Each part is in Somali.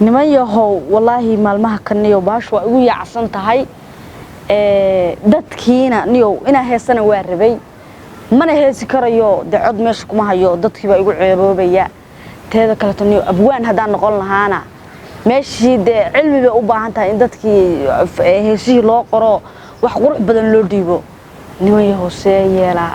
niman yahow wallahi maalmaha kaniyo baash waa ugu yaacsan tahay dadkiina niyo ina heesana waa rabay mana heesi karayo dacad meesha kuma hayo dadkii baa igu ceeboobaya teeda kale taniyo abwaan hadaan noqon lahaana meeshii de cilmiga u baahan tahay in dadkii heesii loo qoro wax qurux badan loo dhiibo niman yahow yeela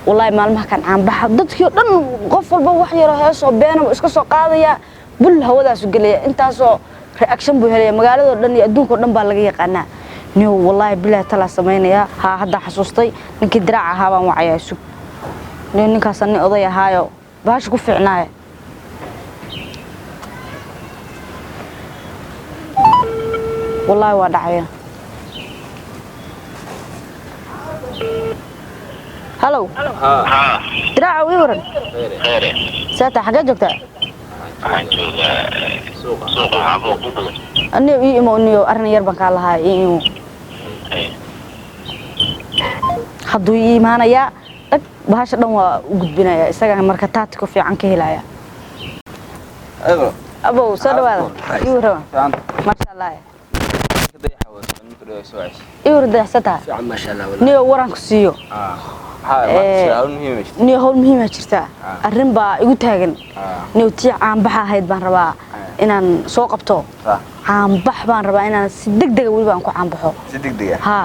wallahi maalmaha kan aan baxa dadkii dhan qof walba wax yar heeso beenam iska soo qaadaya bul hawadaas u galaya intaasoo reaction buu helay magaalada dhan iyo adduunka dhan baa laga yaqaanaa niyo wallahi bilaa tala sameynaya hadda xasuustay ninkii diraac ahaa baan wacay isug ninkaas aan oday ahaayo baash ku fiicnaa wallahi waa dhacay hello diraac wii waran saata xaga joogtaa أنا إيمونيو أرني يربك على هاي إيمو حدو إيمانا يا بهاش دم وجود بنا يا إستاجا مركتات كوفي عنك هلايا أبو سلوا يورا ما شاء الله يورا ده ستة ما شاء الله نيو ورانك سيو نيو هول مهمة جرتا الرنبا يقولتهاجن نيو تي عم بحا هيد بان ربا inaan soo qabto aan bax baan rabaa inaan si degdeg ah waliba aan ku aanbaxo si degdeg ah ha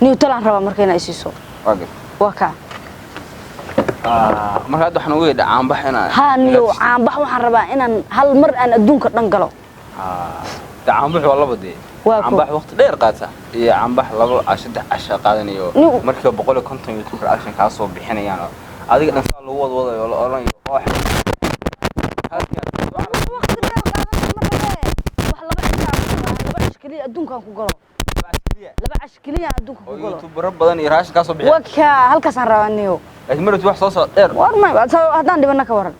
niyo talaan rabaa markay inay siiso waa ka marka waxaan ugu yeedhaa aan bax inaan ha niyo aan bax waxaan rabaa inaan hal mar aan adduunka dhan galo aan bax waa laba day aan bax waqti dheer qaata iyo aan bax laba saddex casha qaadanayo markii 150 ku reaction ka soo bixinayaan adiga dhan saa loo wadayo la oranayo wax adduunka ku galo laba cash kaliya adduunka ku galo YouTube badan iyo raashin ka soo bixiyo waka halkaas aan raaniyo laakiin markii wax soo dheer war ma hadaan dhibana ka waran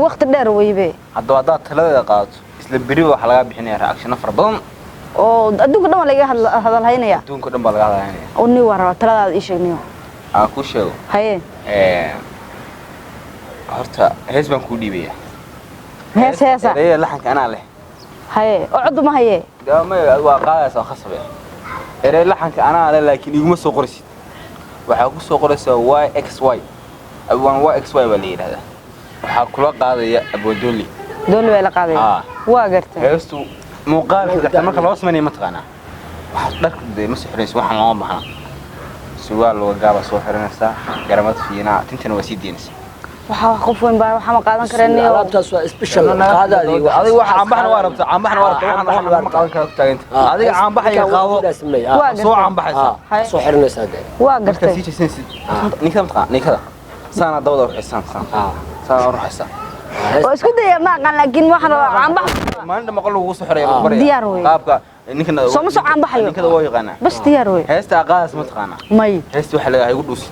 waqti dheer waybe hadda talada qaato isla biri wax laga bixinaya reaction far badan oo adduunka dhan laga hadalhaynaya adduunka dhan baa laga hadalhaynaya oo ni war talada ii sheegniyo ku sheego haye horta hees baan ku dhiibaya heesa laxanka anaa leh haye عضو ما هي ما واقعها سو خصبه اري لحنك انا لكن يغما سو قرسيد waxa ku soo qoraysa YXY abwan YXY wali yiraahdaa waxa kula qaadaya aboodoli dooli way la qaadaya waa gartay heestu muuqaalka marka loo sameeyo ma taqaana wax dharka ma sixirayso waxaan loo baxna su'aal loo gaaba soo xiranaysa garamad fiina tintana waa sii deynaysa waxa qof weyn baa waxa ma qaadan kareenay alaabtaas waa special qaadadi adiga waxa aan baxna waa rabtaa waxaan ma qaadan karo taaganta adiga aan baxaya qaado soo aan baxaysa soo xiranaysa waa gartay nikada saana dawada ruxsan saana ruxsan oo isku day ma qan laakiin waxa aan bax maalinta maqal lagu soo xiray diyaar way qaabka ninkana soo soo aan baxayo ninkada waa yaqaana bas diyaar way heesta qaas ma taqaana may heesta waxa laga igu dhuusi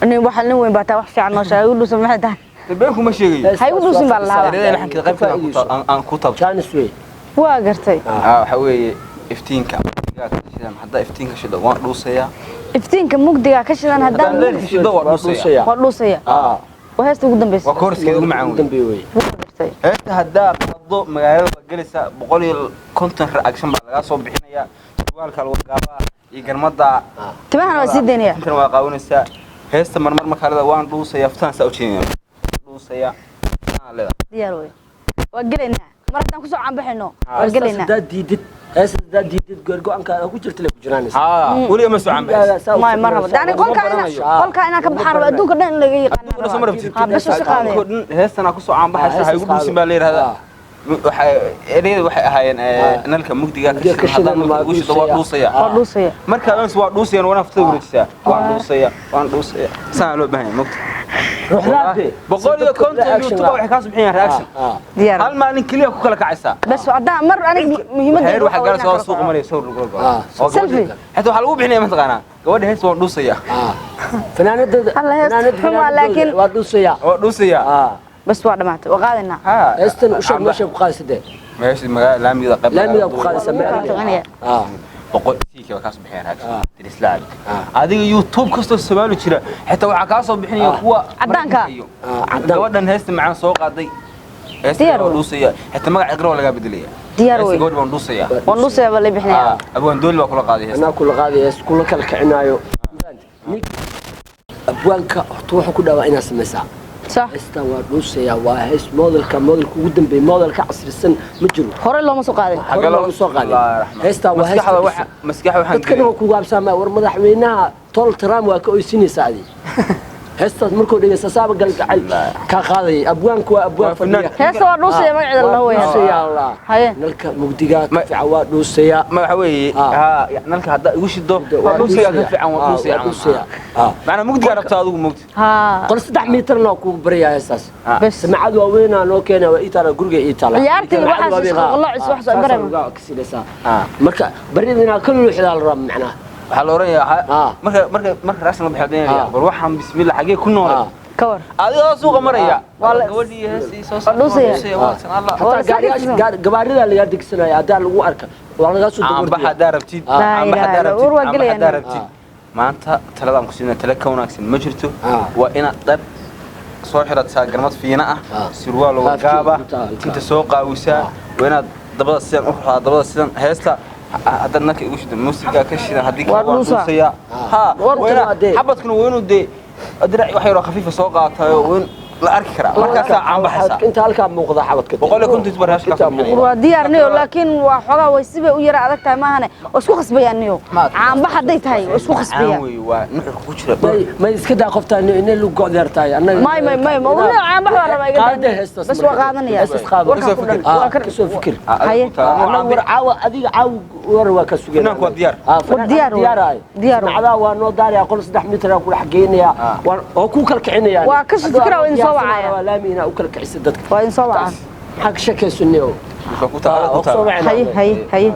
أنا بحال نوين بعتها وح في عنا شيء يقولوا سمعت ده. تبينكم ما شيء. هاي يقولوا سمع الله. إذا نحن كذا قريب عن كتب. كان سوي. واقرتي. حوي إفتينك. حدا إفتينك شو دوار روسيا. إفتينك مقدقة كشلان هدا. لا شو دوار روسيا. روسيا. وهست قدام بس. وكورس كده معهم. قدام بيوي. واقرتي. هست هدا الضوء مجال جلسة بقولي الكونتنت رياكشن بعد صوب بحنايا. سؤال كالوقابة يقرمضة. تمام أنا وسيد الدنيا. كنت واقعون الساعة. هست مرمر مكالمة وان روسيا فتان سأوتشين. روسيا. لا. دياروي. وقلنا. مرة كسر عم بحنو. وقلنا. ديدت. هسه ديدت قرقو أنك أقول جرت لك جراني. ولي مسوا عم بحس. ما مرة. دعني قل كائنا كبحر بدون كده اللي يقنا. بس سقالي. هست أنا كسر عم بحس هاي يقولوا سمالير هذا. waxay ahaayeen nalka mugdiga ka shaqeeyay ugu soo dhuusaya marka aan soo dhuusayeen wana afta wareegsa waan dhuusaya saan loo baahan mugdi ruuxdaade boqol iyo konton YouTube waxay ka soo bixiyaan reaction diyaar hal maalin kaliya ku kala kacaysa bas wada mar aniga muhiimadda waxa gaar soo suuq maray soo rugo selfie hada waxa lagu bixinaya ma taqaana gabadha hees waan dhuusaya fanaanada laakiin waa dhuusaya بس واحدة معته وقاعدنا. استن وش ماشي بقاس ده. ماشي مجال لامي ذا قبل. لامي ذا بقاس ما. بقول فيك وكاس بحين هذا. تريس لاعب. هذه يوتيوب كسر السبال وشراء حتى وعكاسه بحين هو. عدانك. عدان. ودنا هست معنا سوق عادي. هسه دوسيا حتى ما عقرو ولا بدليه ديار وي قول دوسيا ونوسيا بلا بخنيا ابوان دول با كل قادي انا كل قادي كل كل كعنايو abwaanka horta wuxuu ku dhaawaa inaad samaysaa صح heesta waa dhuusaya waa hees modelka ugu dambeeyay modelka casrisan ma jiro hore looma soo qaadin hore looma soo qaadin heesta waa heesta maskaxda waxaan dadkana ku gaabsamaa war madaxweynaha tol Trump waa ka oysinaysaa adi heestaas markuu dhigaysa saaba galgacal ka qaaday abwaanku waa abwaan fadhiya heesta waa dhuusaya magacida la hooyaa ya Allah haye nalka mugdiga ka fiican waa dhuusaya ma waxa weeye ha nalka hadda igu shido waa dhuusaya ka fiican waa dhuusaya macna mugdiga rabta adigu mugdi ha qol 3 mitir loo ku bariyaa heestaas bas samacad waa weynaa loo keenay waa itaala guriga itaala ciyaartii waxa isqolocis wax soo baray marka baridina kullu xilaal rab macna waxa la oranaya marka raasna la bixinaya bal waxaan bismillah xagee ku noolay kawar adiga suuqa maraya wala gabadhii heesii soo dhuusaya Allah gabaarida laga digsanaya hadaa lagu arka waa laga soo dogordiyo baxa darabtid baxa darabtid maanta taladan ku siinaa tala ka wanaagsan ma jirto waa ina dad soo xirataa garmad fiina ah sirwaal oo gaaba inta soo qaawisa waa ina dabada sidan heesta هذا النك يقول شو الموسيقى كشيء هذيك والروسية ها حبتكم وينو دي أدري وحيرة خفيفة سوقاتها وين لا أركرا مركز عم بحث أنت هالكام موقظة حبتك بقول لك كنت تبرهاش وديارنيو لكن وحلا ويسبي ويرى عادك تماما واسكو خصبي النيو عم بحث ديت هاي واسكو خصبي ونحر كوشرة ما يسكت قفتا إنه لو قدر تاي أنا ما ولا عم بحث ولا ما يقدر بس وقادني يا كسو فكر هاي أنا عاو أديك عاو وروا كسوجين هناك وديار ديار عدا وانو داري أقول 6 متر أقول حقيني وكوك الكعيني وكسر فكرة وإن صوعة لا مين أكل كعيس الدك وإن صوعة حق شكل سنيو هاي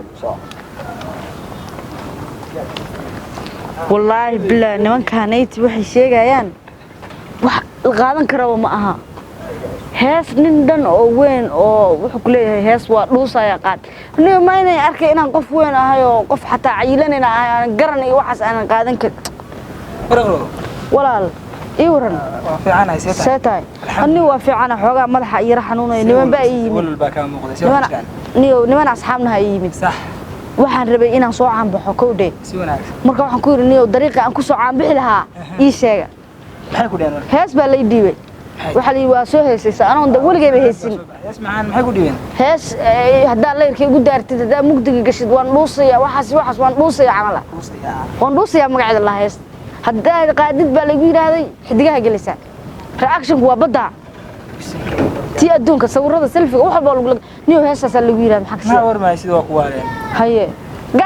والله بلا نمان كانيت وحي شيغايان wax qaadan karo ma aha hees nin dhan oo weyn oo wuxuu ku leeyahay hees waa dhuusaya qaad nin ma inay arkay inaan qof weyn ahay oo qof xataa cayilanina aan garan iyo waxaas aan qaadan kar walaal iwran fiicana seetay anni waa fiicana xogaa madaxa yara xanuunay niman baa yimid wal baa ka muuqday niman asxaabna ay yimid sax waxaan rabay inaan soo caanbaxo kowdee si wanaagsan marka waxaan ku yiri niyo dariiqa aan ku soo caanbixi lahaa ii sheega maxay ku dheen hees baa lay dhiibay waxa la waa soo heesaysa anoon waligay ba heesin hees maxaan maxay ku dhiibeen hees hadaa leerkay ugu daartid hadaa mugdiga gashid waan dhuusaya waxaas waan dhuusaya camala waan dhuusaya magacada la hees hadaa qaadid baa lagu yiraahday xidigaha galisa reaction waa bada ti adduunka sawirada selfie wax walba lagu niyo heesaas lagu yiraahdo maxaa ma warmay sidoo waa ku waareen haye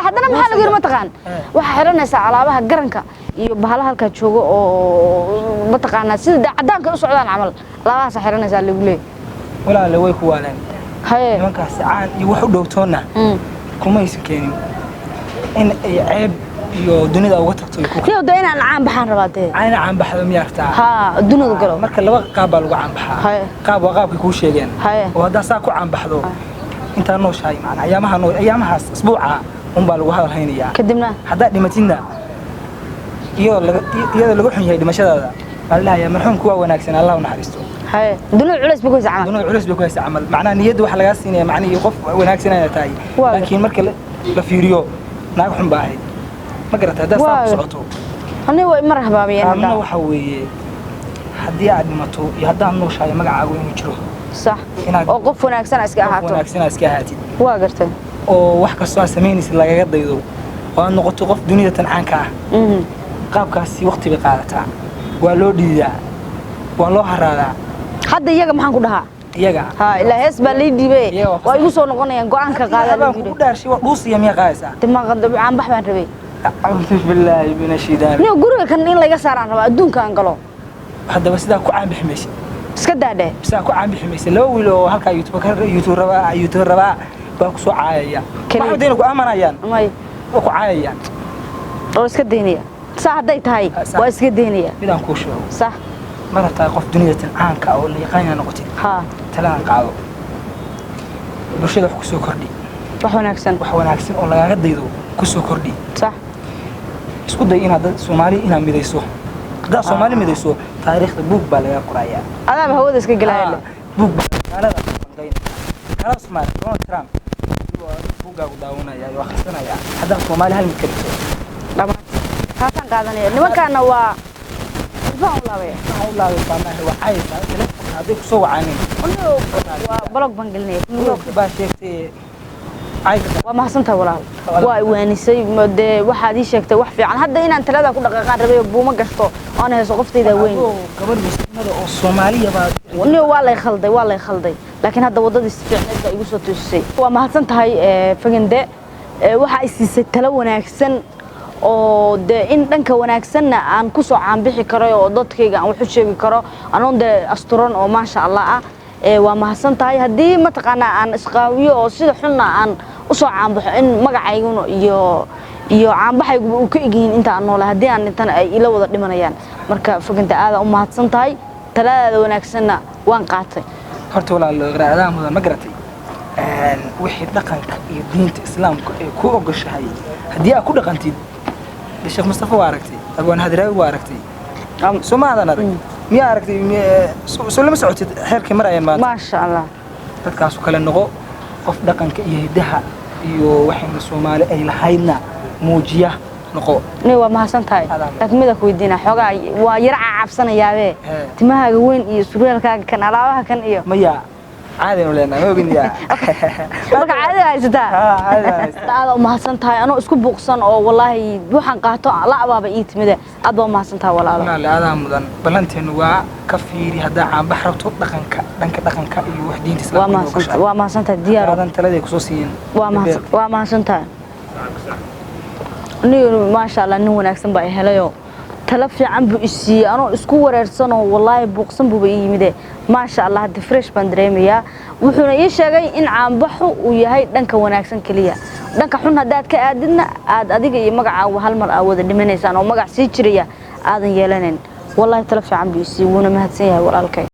hadana maxaa lagu yiri ma taqaan waxa xiranaysa alaabaha garanka iyo bahalaha halka joogo oo ma taqaana sida cadaanka u socdaan camal alaabahaas xiranaysa lagu leeyahay walaal way ku waareen haye nimankaas caan iyo wax u dhowtoona kuma aysan keenin in ay ceeb iyo dunida uga tagto iyo inaan caan baxaan rabaatay ayna caan baxdo miyaartaa ha dunida galo marka laba qaab baa lagu caan baxaa qaab waa qaabka ku sheegeen oo hadaa saa ku caan baxdo inta noo shaay macna ayaamahaas isbuuca baa lagu hadalhaynaya kadibna hadaa dhimatina iyada lagu xun yahay dhimashadaada wallahi marxuumku waa wanaagsan Allah u naxariisto haye dunida culays buu ku haysaa dunida culays buu ku haysaa amal macna niyada wax laga siinaya macna qof wanaagsan ay tahay laakiin marka la fiiriyo naag xun baa ahayd ma garata hadaa saa socoto aniga way marhabaabiyeen hadda waxa weeye hadii aad dhimato iyo hadaa noo shaay magacaagu inuu jiro صح oo qof wanaagsan iska ahaato wanaagsan iska ahaatid waa gartay oo wax kasto sameynaysa lagaga daydo oo noqoto qof dunida tan caanka ah qaabkaasi waqti bay qaadataa waa loo dhiidaa waa loo haraadaa hadda iyaga maxaan ku dhahaa iyaga ha ilaa hees baa lay dhiibay waa igu soo noqonayaan go'aanka qaada la yiri ku dhaarshay waa dhuusiya miya qaaysa timaaqan dabcan bax baan rabay a'udhu billahi minash shaytaan niyo guriga kan in laga saaraan raba adduunka aan galo hadaba sidaa ku caan bixmaysa iska daadhe sidaa ku caan bixmaysa loo wiilo halka YouTube raba baa ku soo caayaya waxa deena ku aamanayaan may ku caayayaan oo iska deeniya saa haday tahay waa iska deeniya midaan ku sheego sax marata qof dunida tan caanka oo la yaqaan noqotay ha talaan qaado bulshada wax ku soo kordhi wax wanaagsan oo lagaga daydo ku soo kordhi sax isku day inaad Soomaali inaad midayso hadaa Soomaali midayso taariikhda buug baa laga qorayaa adaaba hawada iska galaya buug magaalada خلاص ما دونالد ترامب buugga u daawanaya iyo akhrisanaya hadda Soomaali hal mid ka dhigto dhama kaasan qaadanaya nimankaana waa waxaan u laabay baan waxay tahay telefoon hadii ku soo wacaanin waa blog baan gelinay blog baa sheegtay waa mahadsantahay walaal waa waanisay mode waxaad ii sheegtay wax fiican hadda inaan talada ku dhaqaaqaan rabay buuma gasto oo aan hayso qoftayda weyn gabar muslimada oo Soomaaliya baa waa lay khalday laakiin hadda wadada isfiicneed baa igu soo toosisay waa mahadsantahay fagande waxa ay siisay talo wanaagsan oo in dhanka wanaagsanna aan ku soo caanbixi karo oo dadkayga aan wax u sheegi karo anoon asturan oo maasha Allah ah waa mahadsantahay hadii ma taqaana aan isqaawiyo oo sida xunna aan u soo caanbaxo in magacayguna iyo caanbaxaygu uu ka egyihiin inta aan noolahay hadii aan intan ay ila wada dhimanayaan marka faganta aad u mahadsantahay talada wanaagsanna waan qaatay horta walaal raadaan mudan ma garatay wixii dhaqanka iyo diinta islaamka ee ku ogashahay hadii aad ku dhaqantid Sheekh Mustafa waa aragtay abaan hadraawi waa aragtay Soomaalidan arag miyaa aragtay soo lama socotid xeerkii marayaan maanta ma sha Allah dadkaas kale noqo qof dhaqanka iyo hidaha iyo waxayna Soomaali ay lahaydna muujiya noqo waa mahadsantahay takmida ku weydiina xogaa waa yar caabsanayaabe timahaaga weyn iyo surwaalkaaga kan alaabaha kan iyo maya عادي ولا أنا ما بنيا marka caadi haysta aad u mahadsantahay anoo isku buuqsan oo wallahi waxaan qaato la abaaba ii timide aad u mahadsantahay walaalo aad mudan balanteen waa ka fiiri hada aan baxrabto dhaqanka dhanka dhaqanka iyo wax diinta islaamka waa mahadsantahay diyaar adan talada ku soo siiyeen waa mahadsantahay niyo ma sha Allah nin wanaagsan baa helayo tala fiican buu isii anoo isku wareersano wallahi buuqsan buu ii yimide ma sha Allah hada fresh baan dareemaya wuxuuna ii sheegay in caanbaxu uu yahay dhanka wanaagsan kaliya dhanka xun hadaad ka aadidna aad adiga iyo magacaaga hal mar aad wada dhimanaysan oo magac sii jiraya aadan yeelanin wallahi tala fiican buu isii wuuna mahadsan yahay walaalkay